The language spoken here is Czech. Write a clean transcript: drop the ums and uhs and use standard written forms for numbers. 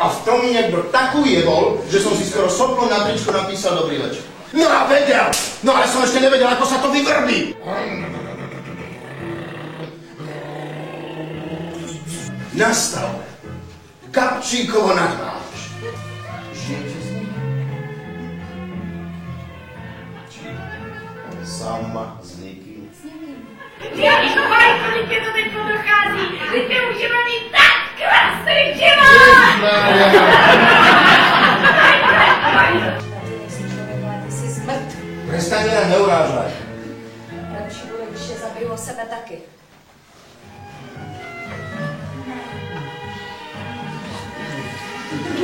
A v tom mi niekto takú jebol, že som si skoro soplom na tričko napísal dobrý večer. No a vedel! No ale som ešte nevedel, ako sa to vyvrbí. Nastal Gabčíkovo nadváž. Žijete s ním? Či sama s niekým? Janko, Vajko, keď to teď dochází, teď můžeme mít tak krásný život! Ty jsi smrt. Prestaňte nás neurážať. Radši bude, když je zabiju sebe taky. Thank